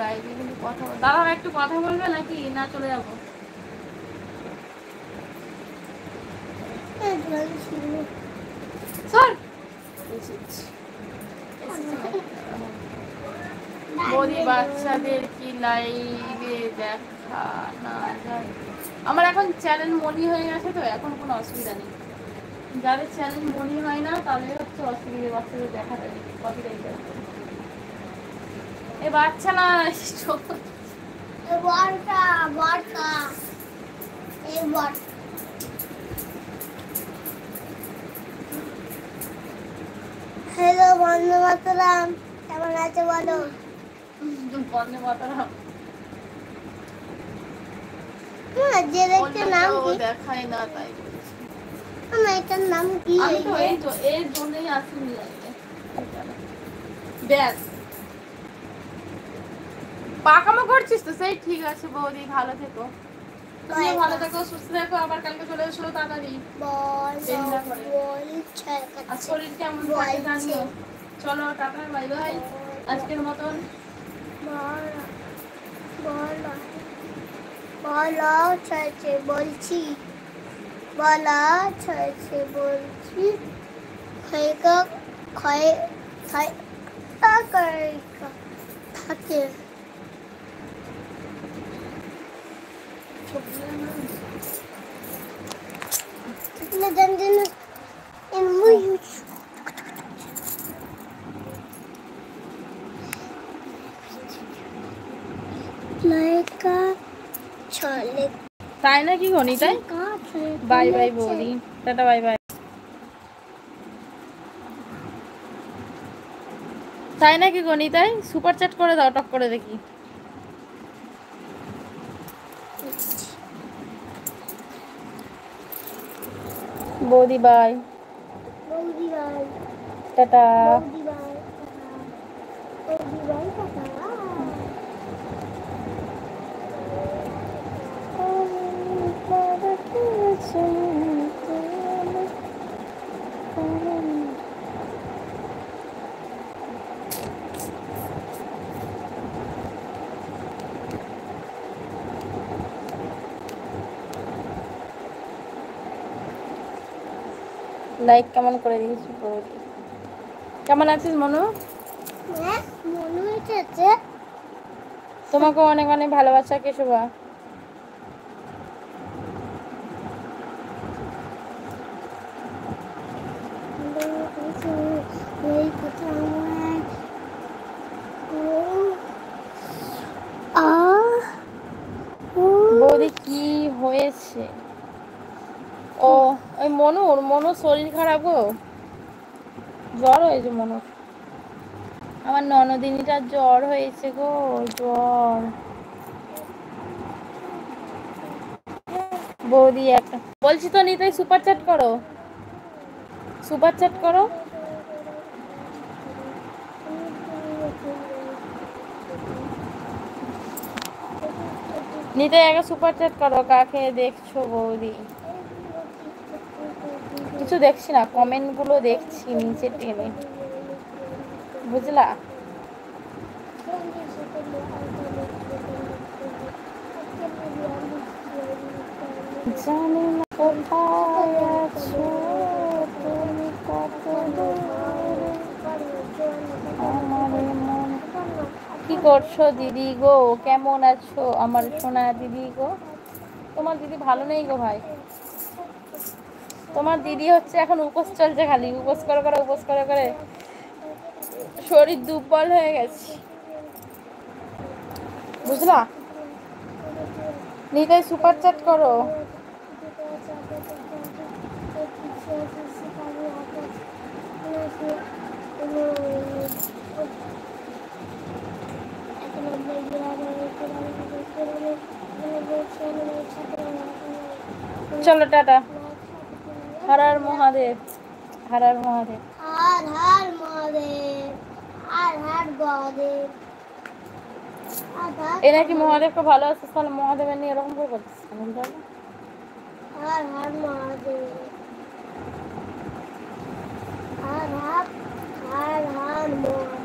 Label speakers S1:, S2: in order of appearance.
S1: লাইভে কিন্তু কথা বল। দাঁড়াও একটু কথা বলবে নাকি না চলে যাবো? বৌদি বাচ্চাদের কি লাইভে দেখা না যায়? আমার এখন চ্যানেল মনি হয়ে গেছে তো এখন কোনো অসুবিধা নেই। যাদের চ্যানেল মনি হয় না তাহলে হচ্ছে অসুবিধা, বাচ্চাদের দেখা যায় কপিরাইট যায়। এ বাচ্চা না
S2: হ্যালো বন্ধু মাতরম, কেমন আছে বলো?
S1: বন্ধু মাতরম
S2: যে দেখতে নাম কি
S1: দেখায় না তাই
S2: এটার নাম কি?
S1: আমি তো এই তো এর জন্যই আসিনি ব্যাস। পাকামো করছিস তো সেই ঠিক আছে বৌদি, ভালো থেকো, তুমি ভালো থেকো, সুস্থ থেকো, আবার কালকে চলে এসো তাড়াতাড়ি। আর শরীর কেমন থাকে জানিও। চলো টাটা বাই বাই আজকের মতন।
S2: বলো ছয়েছে বলছি, বলো ছয়েছে বলছি, থাকে
S1: তাই নাকি গনি? তাই বাই বাই বৌদি, টাটা বাই বাই। তাই নাকি গনি? তাই সুপার চ্যাট করে দাও টক করে দেখি। বৌদি বাই, টাটা। লাইক কেমন করে দিয়েছি বৌদি? কেমন আছিস মনু? তোমাকে অনেক অনেক ভালোবাসা কেশুবা। বৌদি কি হয়েছে? ও ওই মনুর শরীর খারাপ গো, জ্বর হয়েছে মনুর। আমার ননদিনীটার জ্বর হয়েছে গো, জ্বর। বৌদি একটা বলছি তো নিতাই সুপার চ্যাট করো, সুপার চ্যাট করো। নিতাই আগে সুপার চ্যাট করো। কাকে দেখছো বৌদি? কিছু দেখছি না, কমেন্ট গুলো দেখছি নিচে টেনে, বুঝলা? জানি না কোথায় আছো তুমি, কত দূরে আমার মন। কি করছো দিদি গো? কেমন আছো আমার সোনা দিদি গো? তোমার দিদি ভালো নেই গো ভাই। তোমার দিদি হচ্ছে এখন উপোস চলছে, খালি উপোস করে করে উপোস করে করে শরীর দুর্বল হয়ে গেছে, বুঝলা? নিতাই সুপার চ্যাট করো। চলো টাটা, হর হর মহাদেব, হর হর মহাদেব,
S2: হর হর মহাদেব, হর হর মহাদেব।
S1: এ নাকি মহাদেবকে ভালো আছে, তাহলে মহাদেবের নিয়ে এরকম করে করছিস?
S2: হর হর মহাদেব, হর হর মহাদেব।